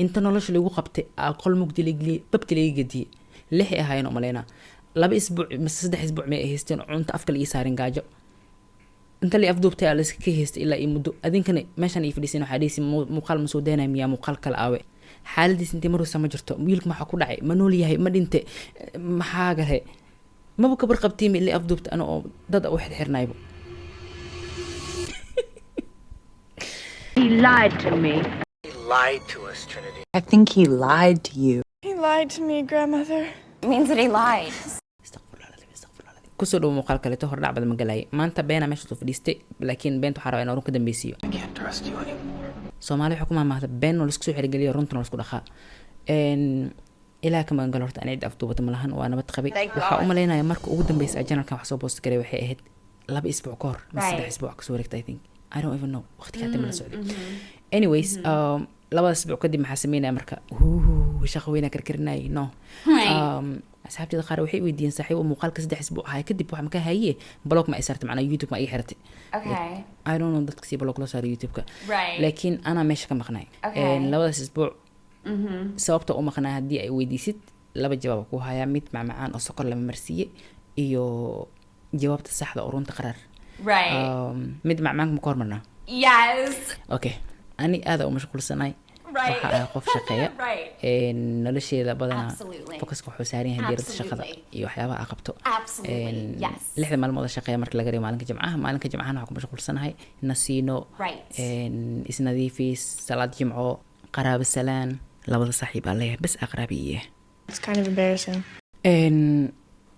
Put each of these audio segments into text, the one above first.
inta nolosha lagu qabtay aqal mugdi ligli babti laga gadiye lix ahayeen oo maleena laba isbuuc mise saddex isbuuc may haysteen cunta afka la saarin gaajo inta li afduubtay ala iska haystay ilaa muddo adinkana meeshan ay fadhiiseen waxa dhisi muuqaal ma soo deenay miya muuqaal kala aawe xaaladiis intii maruu sama jirto wiilka waxa ku dhacay ma nool yahay ma dhinte maxaa gale ma bu kabar qabtiin ilaa afduubta ana oo dad u xirnaybo He lied to me. He lied to us, Trinity. I think he lied to you. He lied to me, Grandmother. It means that he lied. kusoo dhow muuqaal kaleeto hordhac badan ma galay maanta beena meesha soo fadhiistay laakiin beenta waxaa rabaa in run ka dambaysiiyo I can't trust you anymore. Soomaali xukuma maahda been oo isku soo xirgeliyo runta oo isku dhaqaa ilaa kama gal horta anay afduubata malahan waa nabad qabay waxa u maleynaya marka ugu dambeysay janalkan wax soo post garay waxay ahayd 2 isbuuc ka hor mise 3 isbuuc ka soo wareegtay I think I don't even know waqtiga hadda la socday anyways labada isbuuc kadib maxaa sameynaa marka shaqo weyn karkarinay no asxaabtida qaar waxay weydiin saaxiib muuqaalka 3 isbuuc ahay kadib waxa ma ka haye blog ma isartay macna YouTube ma ay xirtay Okay. I don't know dadka si blog la saaro YouTube ka Right. laakiin ana meesha ka maqnay Okay. labada isbuuc sababta u maqnaa haddii ay weydiisid laba jawaab ku haya mid macmacaan oo sokor lama marsiye iyo jawaabta saxda oo runta qarar Right. mid macmaanka ma ka hormarnaa Yes. okay ani aada u mashquulsanay Right. waxa qof shaqeeya Right. nolosheeda badanaa Absolutely. focuska wuxuu saaran yahay diiradda shaqada Absolutely. iyo waxyaabaha aad qabto Absolutely. Yes. 6 maalmood shaqeeya marka laga reebo maalinka jimcaha waxaan ku mashquulsanahay nasiino Right. isnadiifis salaad jimco qaraabo salaan labada saaxiib aan leeyahay bas aqraabiye It's kind of embarrassing.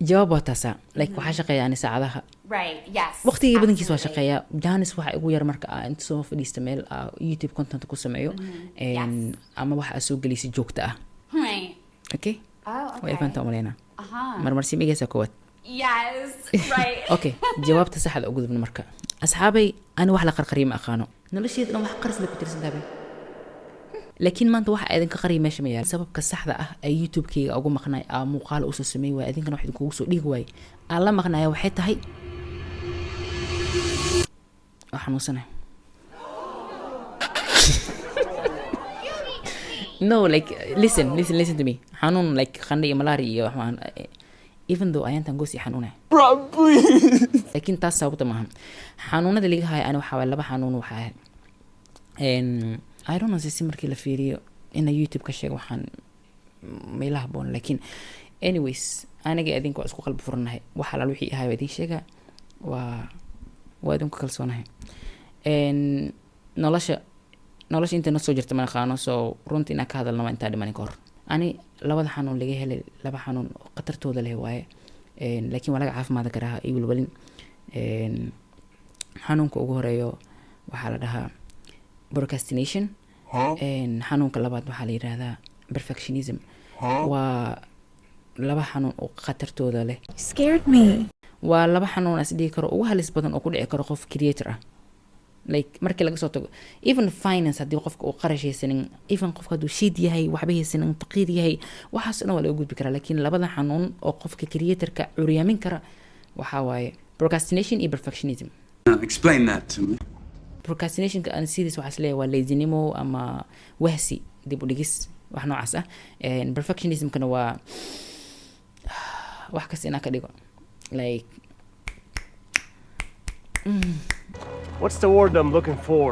jawaab waa taasa like waxaa shaqeeya ani saacadaha Right. Yes. waqtigii badankiis waa Absolutely. shaqeeya janis waxa igu yar marka inta soo fadhiista meel YouTube content ku sameeyo Yes. ama waxa soo gelisi joogta ah Right. okay Oh, way okay. fanta umaleyna Uh-huh. marmar simigaysa kowaad Yes. Right. okay jawaabta saxda ugu dubna marka asxaabay ani wax la qarqariyo ma aqaano nolosheeda dhan wax qaris la ku tirsan tahay laakiin maanta waxa ay idinka qariyo meesha ma yaal sababka saxda ah ay YouTube-kayga ugu maqnay muuqaal u soo sameeyay waa idinkana wax idinkugu soo dhigi waayay aan la maqnaaya waxay tahay xanuunsanahay no like listen to me xanuun like qandho iyo malaria iyo waxaan even though ayantan goosi xanuunay laakiin taas sababta maaha xanuunada laga hayo ani waxaa laba xanuun waxaa I don't know si markii la fiiriyo in YouTube ka sheego waxaan meelaha boon laakiin anyways aniga idinku waa isku qalbi furanahay waxa la wixii ahay idin sheega waa idinku kalsoonahay nolosha inta soo jirta ma qaano soo runtii inaan ka hadalno inta dhiman ka hor ani labada xanuun laga helay laba xanuun oo qatartooda leh waaye laakiin waa laga caafimaad karaa iyo walbalin xanuunka ugu horeeyo waxaa la dhahaa procrastination xanuunka labaad waxaa la yiraahdaa perfectionism waa laba xanuun oo qatartooda leh Scared me. waa laba xanuun as dhigi karo ugu halis badan oo ku dhici karo qof creator ah like markii laga soo tago even finance haddii qofka uu qarash haysanin even qofka hadduu shiid yahay waxba haysanin faqiir yahay waxaas dhan waa laga gudbi karaa laakiin labada xanuun oo qofka creatorka curyaamin kara waxaa waaye procrastination iyo perfectionism Explain that to me. procrastinationka aan sidiis waxaa isleeyahay waa lazinimo ama wahsi dib u dhigis wax noocaas ah perfectionismkana waa wax kasta inaa ka dhigo like What's the word I'm looking for?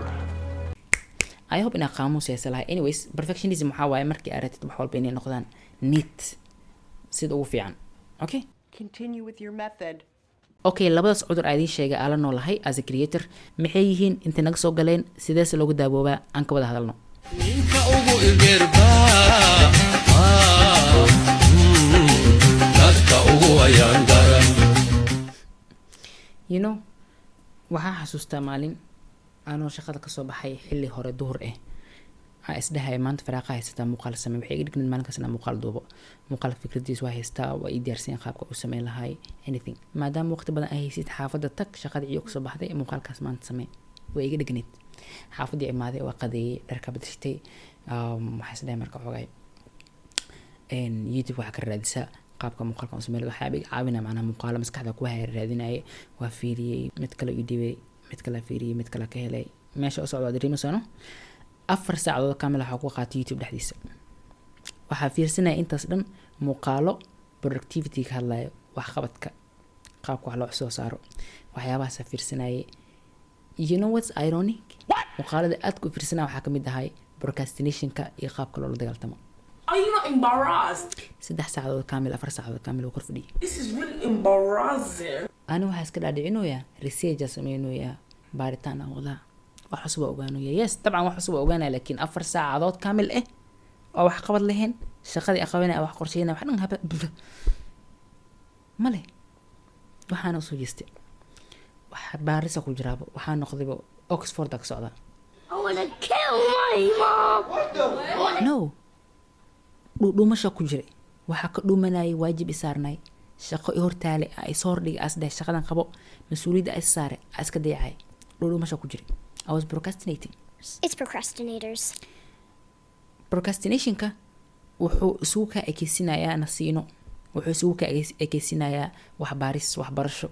I hope inaa qaamuus haysa lahay anyways perfectionism waxaa waaye markii aad ratid wax walba inay noqdaan neat sida ugu fiican okay Continue with your method. okay labadaas cudur aan idiin sheegay aan la noolahay as a creator maxay yihiin inta naga soo galeen sideese loogu daaboobaa aan ka wada hadalno ninka ugu igeerba dadka ugu ayaan daran you know waxaa xasuustaa maalin aanoo shaqada kasoo baxay xilli hore duhur ah isdhahay maanta faraaqa haysataa muuqaal samey waxay iga dhignayd maalinkaasna muuqaal duubo muuqaal fikradiis waa haystaa waa ii diyaarsan qaabka u sameyn lahay anything maadaama waqti badan ay haysid xaafadda tag shaqada ciyo kasoo baxday muuqaalkaas maanta samey waa iga dhignayd xaafadii imaaday waa qadeeyey dharka badrishtay waxaa isdhahay marka xoogay youtube waxaa ka raadisaa qaabka muuqaalka u sameyn waxaa iga caawinaa macnaha muuqaalo maskaxda ku haya raadinayay waa fiiriyey mid kale ii dhibay mid kale fiiriyey mid kale ka helay meesha u socdo waa dareemaysaano 4 saacadood kaamil waxaa ku qaatay youtube dhexdiisa waxaa fiirsanaya intaas dhan muuqaalo productivity ka hadlayo waxqabadka qaabka wax loo soo saaro waxyaabahaas fiirsanayay you know what's ironic muuqaalada aad ku fiirsanaa waxaa kamid ahay procrastinationka iyo qaabka loola dagaaltamo Are you not embarrassed? 3 saacadood kaamil 4 saacadood kaamil oo kor fadhiyo This is really embarrassing. أنا waxaa iska dhaadhicinoyaa research sameeynoyaa baaritaan aan wadaa wax cusub oo ogaanaya yes طبعا wax cusub oo ogaanaya laakiin 4 saacadood kaamil ah oo wax qabad lahayn shaqadii aqabanaya wax qorsheynaya wax dhan haba male waxaan soo jeestay wax baarisa ku jiraaba waxaan noqdayba Oxford ka socda I wanna kill my mom. no dhuumasha ku jiray waxa ka dhuumanayay waajib isaarnay shaqo hortaale ay soo hordhig asday shaqadan qabo mas'uuliyadda ay saare iska dayacay dhuumasha ku jiray I was procrastinating It's procrastinators. procrastinationka wuxuu isugu ka ekeysinayaa nasiino wuxuu isugu ka ekeysinayaa wax baaris wax barasho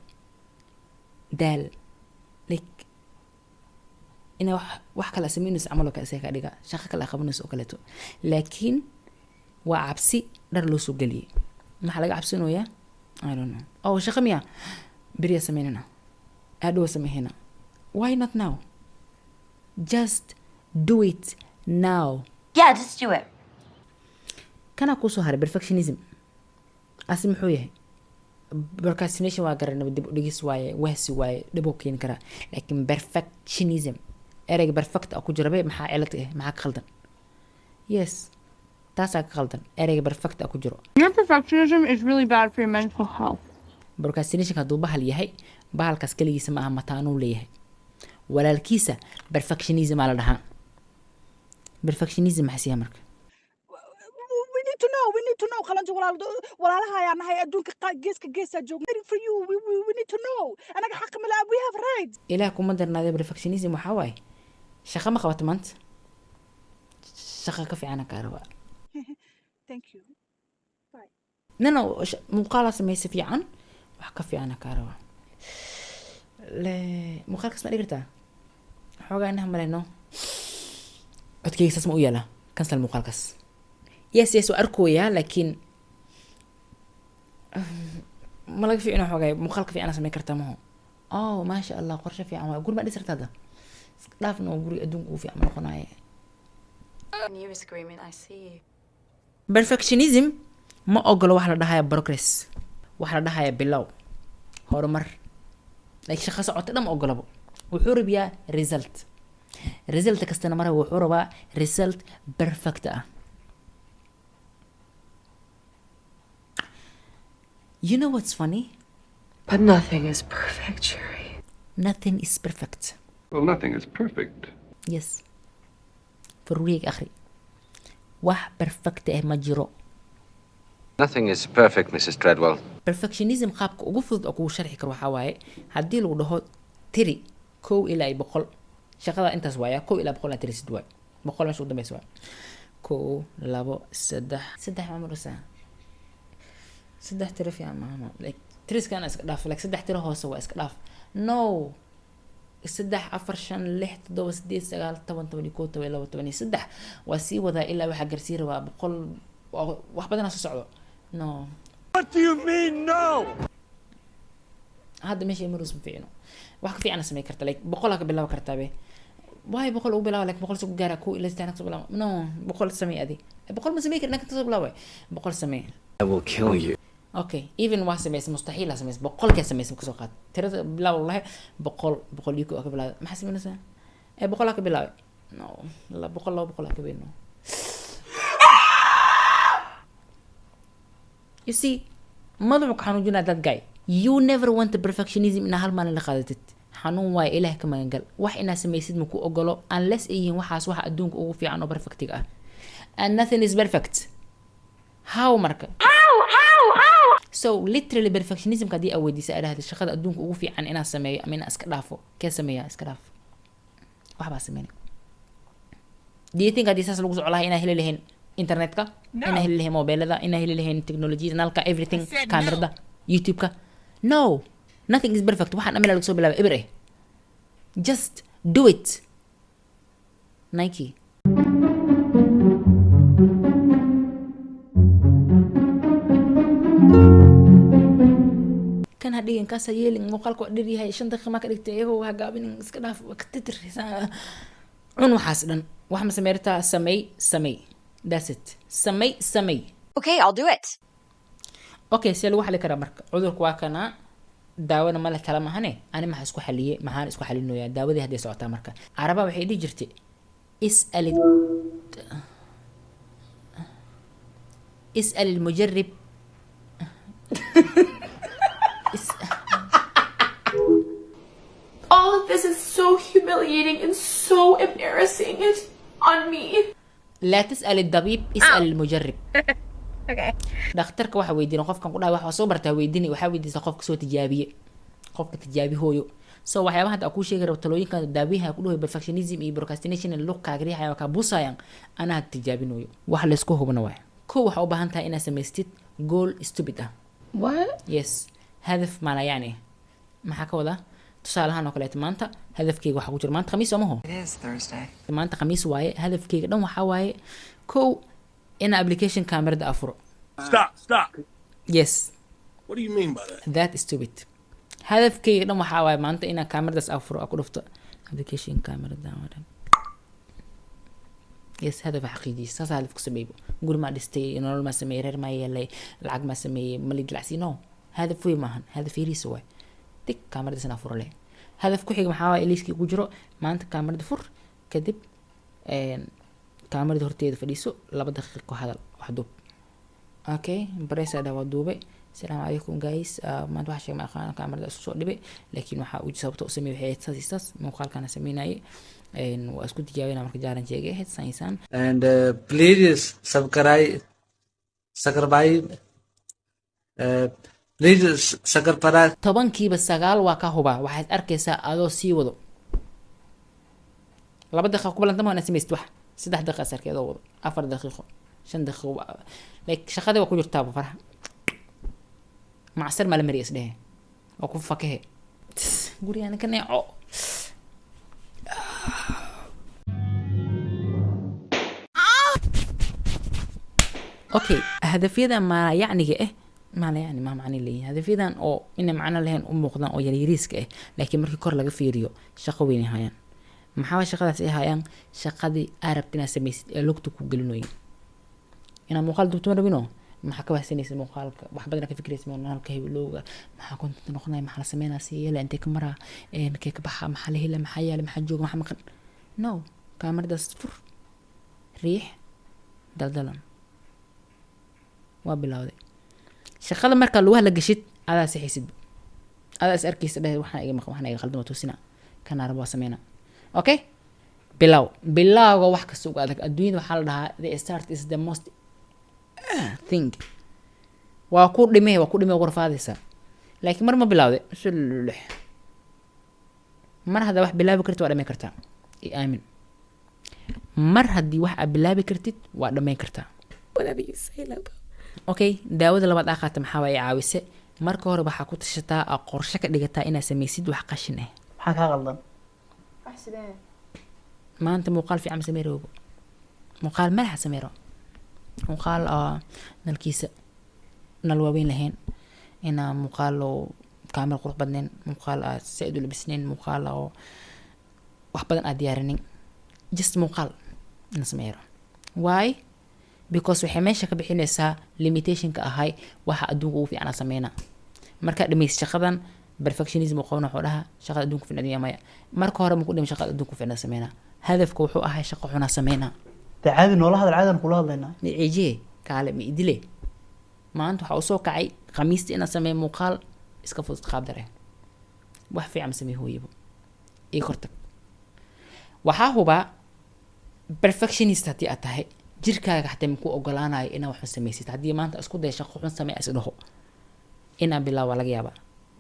daal like ina wax kala sameynayso amalo ka isaga dhiga shaqo kala qabanayso oo kaleeto laakiin waa cabsi dhar loo soo galiyay maxaa laga cabsanayaa I don't know oh shaqo miya beriya sameynana aadoo sameeyna why not now just do it now Yeah, just do it. kana ku soo haray perfectionism asi muxuu yahay procrastination waa garanay dib u dhigis waaye wahsi waaye dib u keen kara laakiin perfectionism ereyga perfect ku jira bay maxaa cilad ah maxaa ka khaldan yes taasaa ka khaldan ereyga perfect ku jiro Your perfectionism is really bad for your mental health. procrastination hadduu bahal yahay bahalkaas kaligiisa ma aha mataanuu leeyahay walaalkiisa perfectionism aa la dhahaa perfectionism maxaa siyaa marka We need to know qalanjo walaalaha ayaa nahay adduunka geeska joog waiting for you we need to know anaga xaq ma laha we have rights ilaah kuma darnaaday perfectionism waxaa waaye shaqo ma qabato maanta shaqo ka fiicana kaa rabaa thank you nano muuqaala samaysa fiican wax ka fiicana kaa rabaa muuqaalkaas ma dhigirtaa xoogaa inaha maleyno codkeyga saas ma u yeelaa cancel muuqaalkaas yes waa arkooyaa laakiin ma laga fiicino xoogaa muuqaalka fiicana samayn kartaa maho oh maasha allah qorshe fiican waa guri ma dhisarta hadda dhaafna waa guri adduunka ugu fiican ma noqonaaye New agreement, I see. perfectionism ma ogolo wax la dhahaya progress wax la dhahaya bilow horumar like shaqo socota dhan ma ogolabo wuxuu rabiyaa result kastana mara wuxuu rabaa result perfect ah you know what's funny but nothing is perfect Sherry nothing is perfect Well, nothing is perfect. yes فروريك أخري واحد perfect ما جرو Nothing is perfect, Mrs. Treadwell. perfectionism qaabka ugu fudud oo kugu sharxi karo waxaa waaye haddii lagu dhaho tiri 1 ilaa 100 shaqada intaas waaya 1 ilaa 100 tiri sid waay 100 meesha ugu dambaysa waay 1 2 3 ma maraysaa 3 tiri fiican maaha like tiriskana iska dhaaf like 3 tiri hoose waa iska dhaaf no 3 4 5 6 7 8 9 10 11 12 13 waa sii wadaa ilaa waxa garsii rabaa 100 wax badan soo socdo no What do you mean, no? هذا ماشي مرز فينه واحد في أنا سمي كرت لك بقول لك بالله كرتابه واي بقول أقول بالله لك بقول سوق جارة كو إلا تانك سوق بالله نو بقول سمي أدي بقول ما سمي كرت سوق بالله بقول سمي I will kill you. أوكي even واحد سمي مستحيل سمي بقول كسمي اسمك سوقات ترى بالله والله بقول يكو أكبر بالله ما حسب نفسه بقول لك بالله نو لا بقول لك بالله you see ماذا حنوجنا that guy you never want the perfectionism إن هالمان اللي قادت حنون واي إله كمان قال واحد الناس ما يصير مكو أقوله unless إيه وحاس واحد أدونك أو في عنه perfect كأ and nothing is perfect how مركا so literally perfectionism كدي أول دي سأله هذا الشخص أدونك أو في عن إنا سمي أمين أسكرافه كسمية أسكراف واحد بس سميني do you think هذه ساس لوجس علىها إنا هلا لهن internet ka ina heli lahayn mobilada ina heli lahayn technology nalka everything kamerada youtube ka no nothing is perfect waxaan amina lagu soo bilaabay eber just do it Nike dhigin kaasa yeelin muuqaalka waa dheryahay 5 daqiiqo ma ka dhigtay iyagoo ha gaabin iska dhaaf ka titir cun waxaas dhan wax ma sameertaa samey that's it samey Okay, I'll do it. okay si lagu xalin karaa marka cudurku waa kana daawada ma la kala mahane ani maxaa isku xaliyay maxaan isku xalinoyaa daawadii hadday socotaa marka araba waxay dhihi jirtay اسأل المجرب All of this is so humiliating and so embarrassing. It's on me. لا تسأل الطبيب اسأل المجرب Okay. dhakhtarka waxa weydiin qofkan ku dhahay waxa soo bartaa weydiin waxa weydiisa qofka soo tijaabiye qofka tijaabi hooyo so waxyaabaha hadda ku sheegay talooyinka daawiyaha ku dhahay perfectionism iyo procrastination look kaagri hayo ka buusayaan ana tijaabinooyo wax la isku hubna waay ko waxa u baahan tahay inaad samaystid goal stupid ah What? yes hadaf maana yani maxaa ka wada tusaalahan oo kale maanta hadafkeyga waxa ku jira maanta khamiis oo maho It is Thursday. maanta khamiis waaye hadafkeyga dhan waxa waaye ko in application kamerada afuro Stop. yes What do you mean by that? that is stupid hadafkeyga dhan waxaa waaye maanta inaan kameradaas afuro ku dhufto application kamerada yes hadaf xaqiijiis saas hadaf ku sameeyo guri ma dhistay nolol ma sameeyay reer ma yeelay lacag ma sameeyay mali dilacsiino hadaf way maahan hadaf yariis waay tik kameradaas na furo leh hadaf ku xiga maxaa waaye liiskii ku jiro maanta kamerada fur kadib kamerada horteeda fadhiiso 2 daqiiqo ku hadal wax duub okay baresa dhawa duube السلام عليكم guys ما أنت وحشة ما أخانا كاميرا أسوأ دبي لكن وحا وجه سبته أسمي وحيد ساس مقال كان سميناي إن وأسكت جاوينا مرك جارن جيجي هاد ساينسان and please subscribe please subscribe طبعا كي بس سجال وكهوبا واحد أركيسا أدو سيودو 2 دقيقة قبل أنت ما أنا سميت واحد 6 دقيقة سر كذا وضو 4 دقيقة 5 دقيقة لك شخدي وكل يرتابو فرح مع سر ما لمريس ده وكون فكه قولي أنا كنا اوكي هدفيدا ما يعني ما لا يعني ما معني لي هدفيدا او ان معنا لهن موقدان او يريسك لكن markii kor laga fiiriyo shaqo weyn hayaan maxaa shaqadaas ay hayaan shaqadii arabtina sameeyay ee lugtu ku galinoy ina muuqaal dubto rabino maxaa ka wahsanaysa muuqaalka wax badan ka fikraysa muuqaalka heblowga maxaa kunta noqonay maxaa la sameeynaa si yeela intee kamara een kee ka baxa maxaa la hela maxaa yaala maxaa jooga maxaa maqan no kamaradaas fur riix daldalan waa bilowday shaqada marka lagu hala gashid adaa saxiisid adaa is arkaysa dhahay waxaan iga maqan waxaan iga qaldan toosina kana rabo sameeyna okay bilawga wax ka soo adag adduunyada waxa la dhahaa the start is the most thing waa ku dhimay qorfaadaysa laakiin mar ma bilawday mar hada wax bilaabi kartid waa dhamay kartaa aamin mar hadii wax aad bilaabi kartid waa dhamay kartaa whatever you say love okay daawada labaad aqaata maxaa way caawise marka hore waxa ku tashataa qorshe ka dhigataa inaad sameysid wax qashin ah maxaa ka qaldan Accident. maanta muuqaal fiican sameeyo muuqaal madax sameeyo muuqaal nalkiisa nal waaweyn lahayn ina muuqaal oo kaamil qurux badnayn muuqaal said u labisnayn muuqaal oo wax badan aad diyaarinin just muuqaal ina sameeyo why because waxay meesha ka bixinaysaa limitationka ahay waxa adduunka ugu fiican sameeyna marka dhameys shaqadan perfectionism oo qoona xoolaha shaqada adduunka fiican maya marka hore ma ku dhim shaqada adduunka fiican sameeyna hadafku wuxuu ahay shaqo xuna sameeyna caadi noolaha caadan kula hadlaynaa ciije kaale mi idile maanta waxa uu soo kacay khamiista ina sameey muuqaal iska fudud qaab dare wax fiican sameey hooyabo ee kortag waxa huba perfectionist haddii aad tahay jirkaaga xataa ku ogolaanayo inaad wax sameysid haddii maanta isku day shaqo xun samee is dhaho inaan bilaawa laga yaaba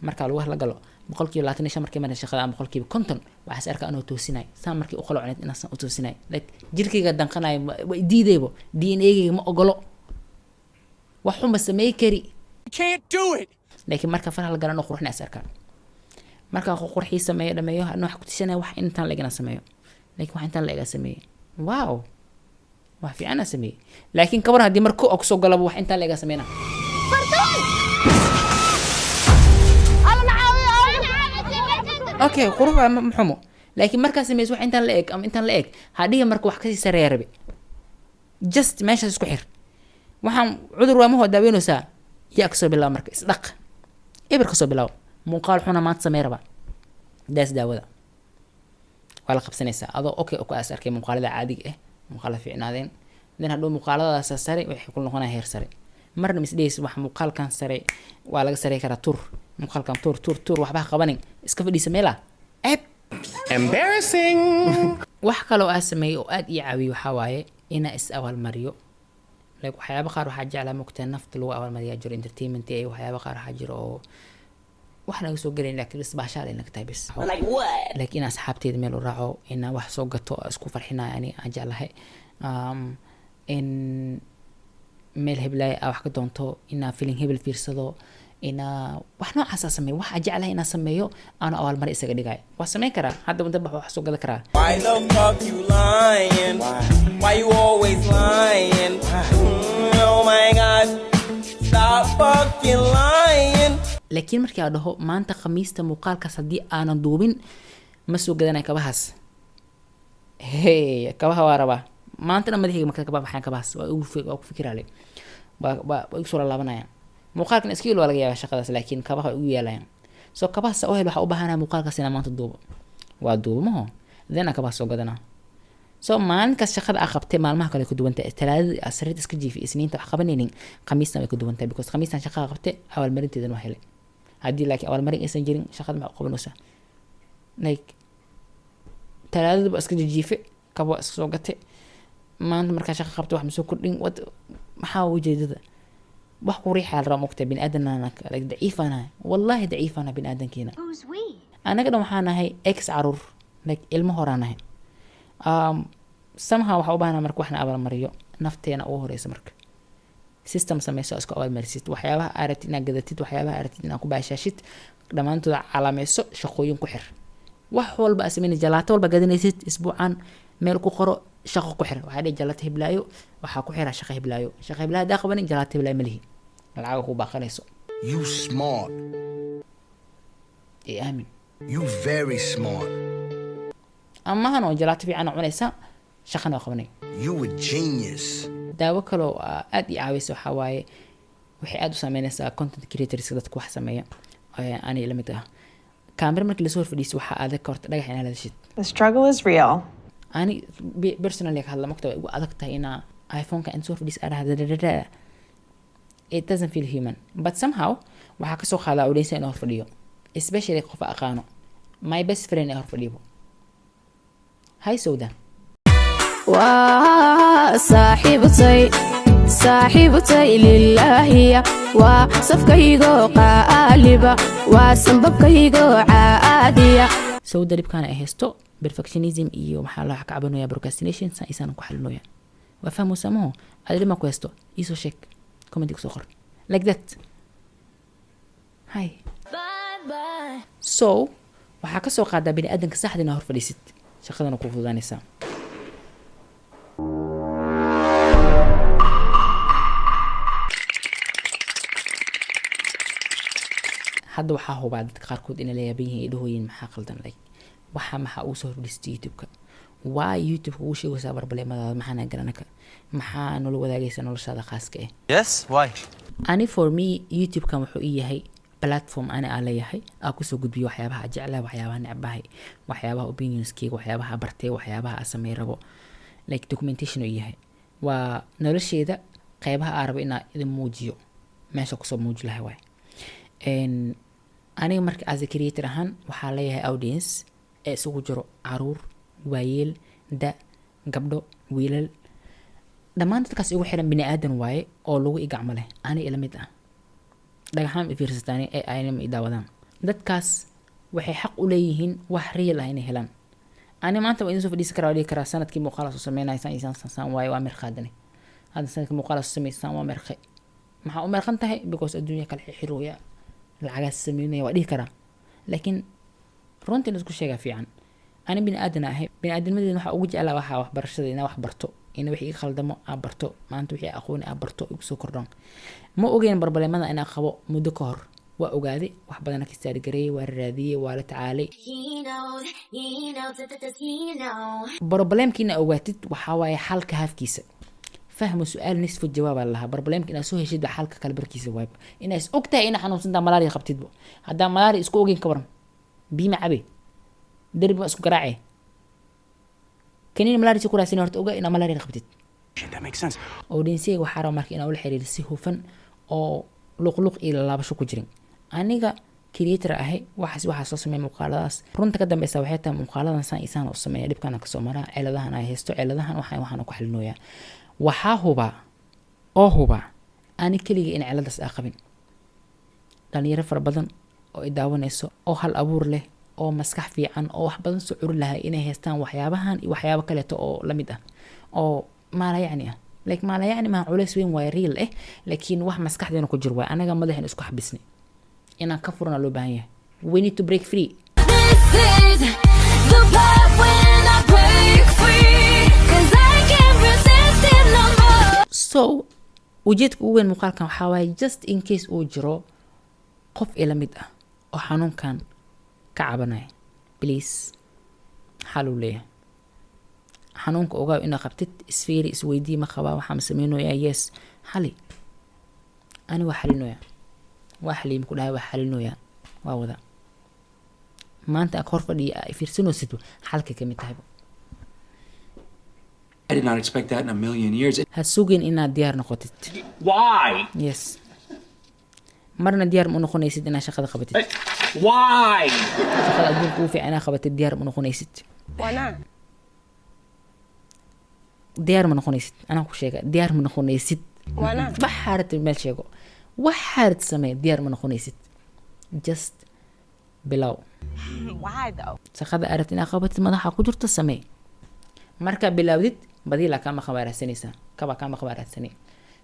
marka lagu la galo 25 markii mana shaqada 50 waxaas arka anoo toosinay saa markii u qalo cunid inaan u toosinay like jirkayga danqanaay way diidaybo DNA-ga ma ogolo wax xun ma sameey kari Can't do it. laakiin marka faraha la galano quruxna is arka marka qurxii sameeyo dhameeyo noox ku tishanay wax intaan laga sameeyo laakiin wax intaan laga sameeyo wow wax fiican sameey laakiin kabar hadii markuu og soo galabo wax inta laga sameeyna Alla okay qurux waa ma xumo laakiin markaa sameys wax intaan la eg ama intaan la eg hadhiga marka wax kasii sareeya rabe just meeshaas isku xir waxaan cudur waa ma hoo daaweynaysaa yaa kasoo bilaabo marka isdhaq eber kasoo bilaabo muuqaal xuna maanta samey raba daas daawada waa la qabsanaysaa adoo okay oo ku aas arkay muuqaalada caadiga ah muuqaalada fiicnaadeen dan hadhow muuqaaladaas sare waxay ku noqonaya heer sare marna misdheys wax muuqaalkan sare waa laga sarey karaa tur muuqaalkan tur waxba qabanin iska fadhiisa meela Embarrassing. wax kale oo aan sameeyay oo aad ii caawiyo waxaa waaye inaa is abaalmariyo like waxyaaba qaar waxaa jeclaa mugtaa nafta lagu abaalmariyaa jiro entertainment iyo waxyaaba qaar waxaa jiro oo wax naga soo gelayn laakiin isbaashaal inaga tahay bis like inaa asxaabteeda meel u raaco inaa wax soo gato isku farxinayo ani aan jeclahay in meel heblaay aa wax ka doonto inaa filin hebel fiirsado inaa wax noocaasa sameeyo wax aan jeclahay inaa sameeyo aanu abaalmari isaga dhigaayo waa sameyn karaa hadda dad wax soo gada karaa Why the fuck you lying? Why you always lying? Oh my god, stop fucking lying. laakiin markii aan dhaho maanta khamiista muuqaalkaas haddii aanan duubin ma soo gadanay kabahaas hey kabaha waa rabaa maantana madaxayga marka kabaha baxaan kabahaas waa ku fikiraale waa igu soo laabanayaan muuqaalkan iska yeel waa laga yaabaa shaqadaas laakiin kabaha ugu yeelayaan soo kabahaas oo hel waxaa u baahanaa muuqaalkaas inaan maanta duubo waa duubo maho then aan kabaha soo gadanaa soo maalinkaas shaqada aa qabtay maalmaha kale ku duwantay talaadada asriid iska jiifi isniinta wax qabanaynin khamiistan way ku duwantay because khamiistan shaqada qabtay abaalmarinteedan waa helay haddii laakiin abaalmarin aysan jirin shaqada maxaa u qabanaysaa like talaadada iska jiife kabo iska soo gatay maanta markaa shaqa qabtay wax masoo kordhin maxaa ujeedada wax ku riixaa la rabaa mogtaa bini aadanana like daciifanahay wallahi daciifana bini aadankiina anaga dhan waxaa nahay ex caruur like ilmo horaan nahay somehow waxaa u baahnaa marka waxna abaalmariyo nafteena ugu horeysa marka system sameyso isku abaalmarisid waxyaabaha aaragtid inaad gadatid waxyaabaha aaragtid inaad ku baashaashid dhammaantooda calaamayso shaqooyin ku xir wax walba aa sameynay jalaato walba gadanaysid isbuucan meel ku qoro shaqo ku xir waxaa dhihi jalaato hiblaayo waxaa ku xira shaqo hiblaayo hadaa qabanin jalaato hiblaayo ma lihi lacaga ku baaqanayso You smart. aamin You very smart. amahan oo jalaato fiican oo cunaysa shaqana waa qabanay You a genius. daawo kaloo aad i caawisa waxaa waaye waxay aad u saameynaysaa content creators dadka wax sameeya ani la mid ah kaamira markii lasoo horfadhiiso waxaa adag ka horta dhagax inaa la dashid The struggle is real. ani personally ka hadla magta way igu adag tahay inaa iphone-ka in soo horfadhiis adhahda it doesn't feel human but somehow waxaa kasoo qaadaa odheysa inaa horfadhiyo especially qof aqaano my best friend ee horfadhiyo hi sowda saaxiibtay lilaahiya waa safkaygoo qaaliba waa sanbabkaygoo caadiya sowda dhibkaana ay haysto perfectionism iyo maxaa loo cabanaya procrastination san isaan ku xalinoya waa fahmaysaa maho aad dhibma ku haysto iisoo sheeg comment kusoo qor like that hi so waxaa kasoo qaadaa bini aadanka saxda inaa hor fadhiisid shaqadana ku fududaanaysaa hadda waxaa hubaa dadka qaarkood inay la yaaban yihiin ay dhahooyin maxaa qaldan like maxaa uu soo hordhistay youtube-ka waa youtube-ka ugu sheegaysaa barbaleemadaada maxaana garanaka maxaa nolol wadaagaysa noloshaada khaaska ah Yes, why? ani for me youtube-kan wuxuu ii yahay platform ani aan leeyahay aan kusoo gudbiyo waxyaabaha jeclaha waxyaabaha necbahay waxyaabaha opinionskeyga waxyaabaha bartay waxyaabaha aan samey rabo like documentation uu yahay waa nolosheeda qeybaha aan rabo inaan idin muujiyo meesha kusoo muuji lahay waay aniga marka as a creator ahaan waxaa leeyahay audience ee isugu jiro caruur waayeel da gabdho wiilal dhammaan dadkaas igu xiran bini aadan waaye oo lagu igacmo leh ani ila mid ah dhagaxaan fiirsataani ee aynama idaawadaan dadkaas waxay xaq u leeyihiin wax real ah inay helaan ani maanta waa idin soo fadhiisan karaa dhihi karaa sanadkii muuqaala soo sameynaysaan isaan waaye waa mirqaadani hadda sanadkii muuqaala soo sameysaan waa mirqe maxaa u mirqan tahay because adduunya kale xirooya lacagaas sameynaya waa dhihi karaa laakiin runtii la isku sheegaa fiican ani bini aadan ahay bini aadanimadeena waxaa ugu jeclaa waxaa waxbarashada inaa wax barto ina wixii iga khaldamo aa barto maanta wixii aqooni aa barto igu soo kordhan ma ogeyn barbaleemada inaa qabo muddo ka hor waa ogaaday wax badan ka istaari gareeyay waa raadiyay waa la tacaalay problemkiina ogaatid waxa waaye xalka hafkiisa fahmo su'aal nisfu jawaab laha problemka ina soo heshid xalka kala barkiisa waayb ina is ogtahay ina xanuunsan malaria qabtidbo hadaa malaria isku ogin ka waran biima cabe darbi isku garaacay kaniin malaria ku raasin horta oga ina malaria qabtid That makes sense. audience waxa raba markii ina ula xiriir si hufan oo luqluq ila laabasho ku jirin aniga creator ahay waxa soo sameeyay muuqaaladaas runta ka dambaysa waxay tahay muuqaaladan saan isaan u sameeyay dhibkana ka soo maraa ciladahan ay haysto ciladahan waxaan ku xalinooyaa waxaa huba ani kaliya in ciladaas aan qabin dhalinyaro fara badan oo i daawanayso oo hal abuur leh oo maskax fiican oo wax badan soo curi lahay inay haystaan waxyaabahan iyo waxyaabo kaleeto oo la mid ah oo maala yacni ah like maala yacni ma culays weyn waa real laakiin wax maskaxdeena ku jir waa anaga madaxeen isku xabisnay inaan ka furna loo baahan yahay we need to break free so ujeedka ugu weyn muuqaalkan waxaa waaye just in case uu jiro qof ila mid ah oo xanuunkan ka cabanaya please xal uu leeyahay xanuunka ogaa inaad qabtid isfiiri isweydii ma qabaa waxaan samaynayaa yes xali ani waa xalinoyaa waa xaliim ku dhahay waa xalinoyaa waa wada maanta aan hor fadhiya ay fiirsanaysid xalka ka mid tahay I did not expect that in a million years. ha sugin inaad diyaar noqotid Why? yes marna diyaar ma noqonaysid inaad shaqada qabatid Why? shaqada adduunka ugu fiican inaad qabatid diyaar ma noqonaysid diyaar ma noqonaysid anaa ku sheega diyaar ma noqonaysid waxaad meel sheego waxaad samee diyaar ma noqonaysid just bilow shaqada arat inaad qabatid madaxa ku jirto samee marka bilowdid badiila kama khabaarsanaysaa kama khabaarsanay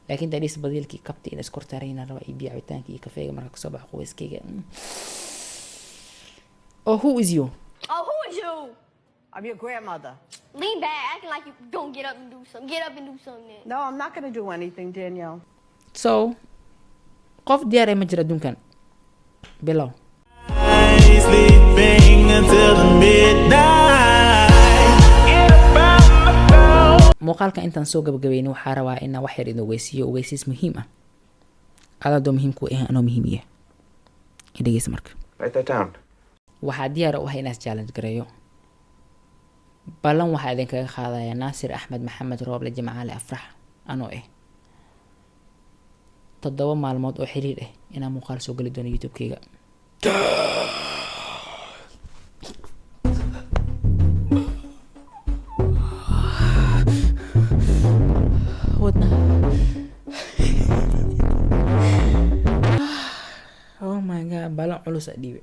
laakiin dadis badiilkii kabti in iskor taarayna raba ay biicitaanki iyo kafeega marka ka soo baxo qoyskayga oh who is you Oh, who is you? I'm your grandmother. Lean back, acting like you gonna get up and do something. Get up and do something. No, I'm not gonna do anything, Danielle. so qof diyaar ay ma jira adduunkan bilow Sleeping until the midnight. muuqaalka intaan soo gabagabeynay waxaa rabaa inaan wax yar idin ogeysiiyo ogeysiis muhiim ah adadoo muhiimku ah anoo muhiim yahay idhegeysa marka Write that down. waxaa diyaar u ah inaas challenge gareeyo ballan waxaa idinkaga qaadaya naasir axmed maxamed rooble jimcaale afrax anoo 7 maalmood oo xiriir ah inaan muuqaal soo gali doono youtube-kayga oh my god balan culus adhiibe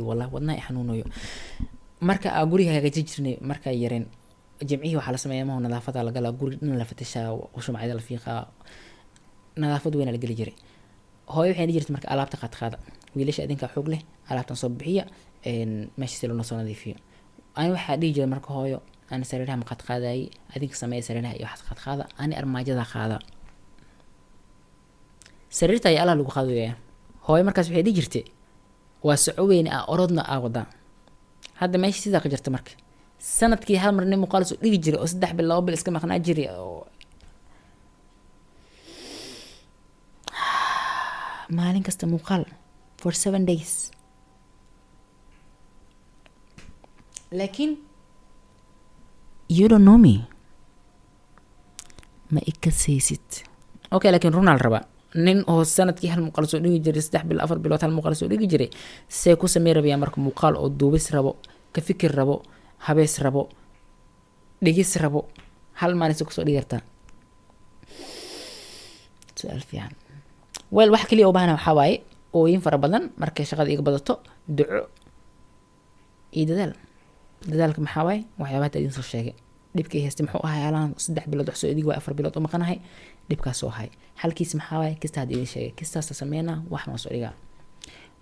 wallah wadnaha i xanuunayo marka aa guriga hagaaji jirnay markaa yareen jimcihii waxaa la sameeyaa maho nadaafada la galaa guri dhan la fatashaa shumacida la fiiqaa nadaafad weyna la geli jiray hooyo waxay dhihi jirtay marka alaabta qaadqaada wiilasha adinkaa xoog leh alaabtan soo bixiya meesha si loo soo nadiifiyo ani waxaa dhihi jiray marka hooyo ani sariiraha ma qaadqaadayay adinka sameeya sariiraha iyo waxaad qaadqaada ani armaajada qaada sariirta ayaa allah lagu qaadaya hooyo markaas waxay dhihi jirtay waa socoweyne ah orodna aa wadaa hadda meesha sidaa ka jirta marka sanadkii hal mar nin muuqaal soo dhigi jiray oo 3 bil 2 bil iska maqnaa jiray oo maalin kasta muuqaal for 7 days laakiin you don't know me ma ikasaysid okay laakiin Ronald raba nin oo sanadkii hal muuqaal soo dhigi jiray 3 bil 4 bilood hal muuqaal soo dhigi jiray see ku sameey rabaya marka muuqaal oo duubis rabo ka fikir rabo habees rabo dhigis rabo hal maalin soo dhigi kartaa su'aal fiican weel wax kaliya u baahan waxaa waaye ooyin fara badan markay shaqada iga badato duco iyo dadaalka maxaa waaye waxyaabaha idin soo sheegay dhibkii haystay muxuu ahaa yaalaan 3 bilood wax soo idigi waa 4 bilood u maqanahay dhibkaas oo ahay halkiis maxaa waaye kasta hadii idin sheegay kastaas sameeyna wax ma soo dhigaa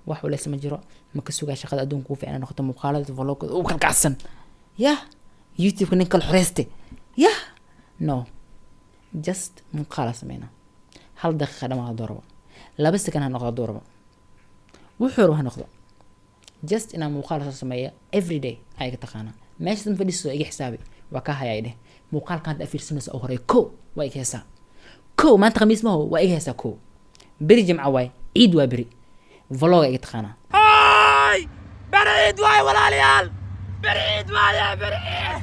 wax wala isma jiro ma ka sugaa shaqada adduunka u fiican noqoto muuqaalada vlog oo kalkacsan ya youtube nin kala xoreyste ya no just muuqaal sameeyna hal daqiiqo dhamaad dooraba laba second ha noqdo dooraba wuxuu rabo ha noqdo just inaan muuqaal soo sameeya everyday ay ka taqaanaa meesha tan fadhiso iga xisaabi waa ka hayay dheh muuqaalkan hadda fiirsanayso oo hore ko waa iga heesaa ko maanta khamiis ma ho waa iga heesaa ko beri jimca waay ciid waa beri vlog iga taqaanaa هاي بريد واي ولا ليال بريد واي يا بريد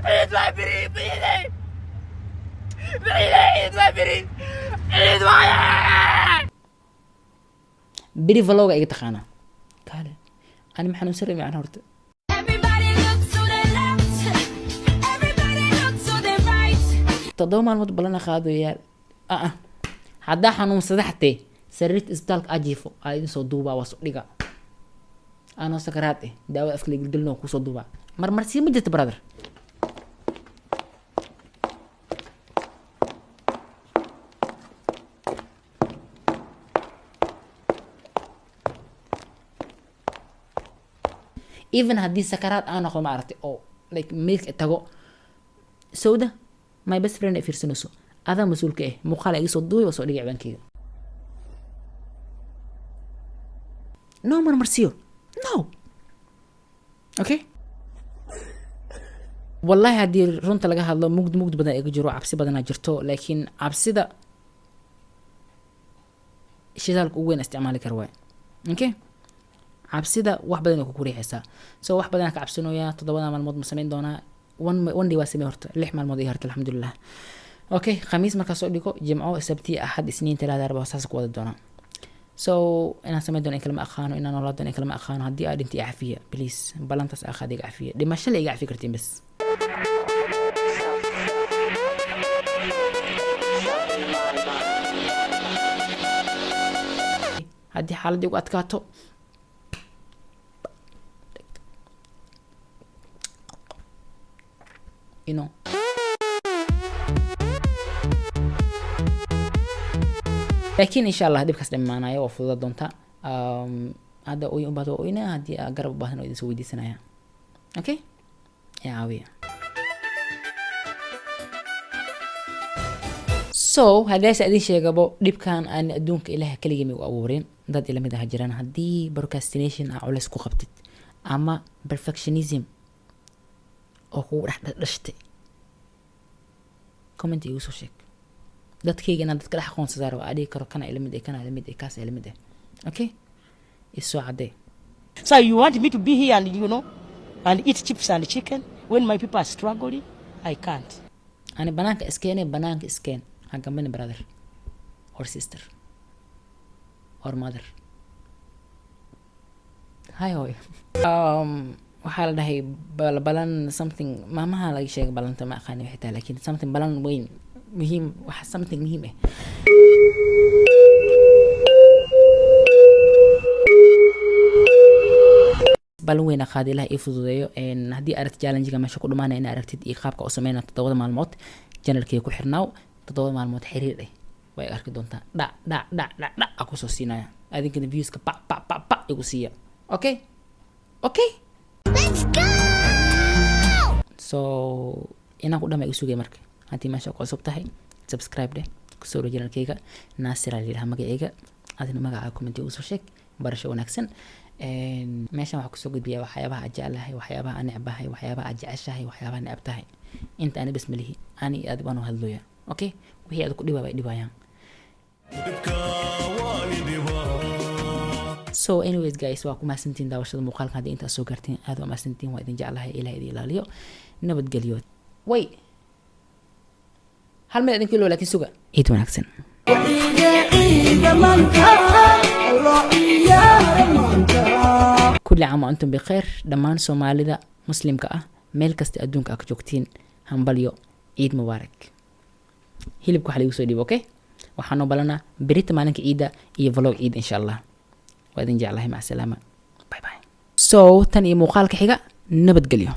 عيد واي بريد بعيد بعيد عيد واي بريد عيد واي beri vlog iga taqaanaa kaale ani maxaan u sareemay aan horta toddoba maalmood balana qaadayaal haddaa xanuunsada xatee sariirta isbitaalka ajiifo aa idin soo duubaa waa soo dhiga anoo sakaraad daawada afka lagildilno kusoo duubaa marmarsii ma jirta brother even haddii sakaraad aan noqdo ma aragtay oo like milk tago sawda my best friend ay fiirsanayso adaa mas-uulka muuqaal iga soo duubay waa soo dhigay ciwaankeyga no marmarsiyo no okay wallahi haddii runta laga hadlo mugdi badan iga jiro cabsi badanaa jirto laakiin cabsida shidaalka ugu weyn isticmaali kara waay okay cabsida wax badan ay ku kuriixaysaa so wax badan ka cabsinoyaa 7 maalmood ma samayn doonaa one day waa samey horta 6 maalmood ay harta alxamdulilah okay khamiis markaa soo dhigo jimco sabti axad isniin talaada arbaca saas ku wada doonaa so inaan samay doono in kala ma aqaano inaan noolaa doono in kala ma aqaano haddii aad dhinta cafiya please balantaas aqaad iga cafiya dhimasho la iga cafi kartiin bas haddii xaaladii ugu adkaato you know laakiin insha allah dhibkaas dhamaanayo oo fududa doonta hadda oy ubado oyna haddii garab u baahan oo idin soo weydiisanaya okay caawiya so haddaase idin sheegabo dhibkan aan adduunka ilaaha keligii u abuurin dad ila mid ah jiraan haddii procrastination aa culays ku qabtid ama perfectionism oo kugu dhex dhashtay comment igu soo sheeg dadkayga inaan dadka dhex aqoonsadaa rabo adhigi karo kana ila mid kana ila mid kaas ila mid okay isoo cadday so you want me to be here and you know and eat chips and chicken when my people are struggling I can't ani banaanka iskeen hagamani brother or sister or mother hi hoy waxaa la dhahay balan something maamaha laga sheegay balanta ma aqaani waxay tahay laakiin something balan weyn muhiim wax something muhiim balan weyn qaadi ilaah ii fududeeyo haddii aragti challenge-ga meesha ku dhumaanaya in aragtid iyo qaabka u sameynaa 7 maalmood channelkii ku xirnaaw 7 maalmood xiriir way arki doontaa dhac aku soo siinaya adinkana viewska pa igu siiya okay let's go so inaan ku dhamay sugay marka haddii meesha ku cusub tahay subscribe dheh kusoo dhawaa channelkayga naasir alilaha magacayga adina magaca comment igu soo sheeg barasho wanaagsan meeshan waxaa kusoo gudbiyaa waxyaabaha aan jeclahay waxyaabaha aan necbahay waxyaabaha aan jeceshahay waxyaabaha aan necab tahay inta ani bas malihi ani aad baan u hadlooya okay wixii aad ku dhibaabay dhibayaan so anyways guys waa ku mahadsantiin daawashada muuqaalka haddii intaad soo gaartiin aad waa mahadsantiin waa idin jeclahay ilaah idin ilaaliyo nabadgelyo way hal mid idin kilo laakiin suga ciid wanaagsan كل عام وأنتم بخير دمان سوماليدا مسلم كأ ميل كست أدونك أكجوكتين همبليو عيد مبارك هيلبكو حليو سودي أوكي وحنو بلنا بريت مالك عيدا يفلوج عيد إن شاء الله وإذن جعلها مع السلامة باي باي so تاني مقال كحيقة نبت قليو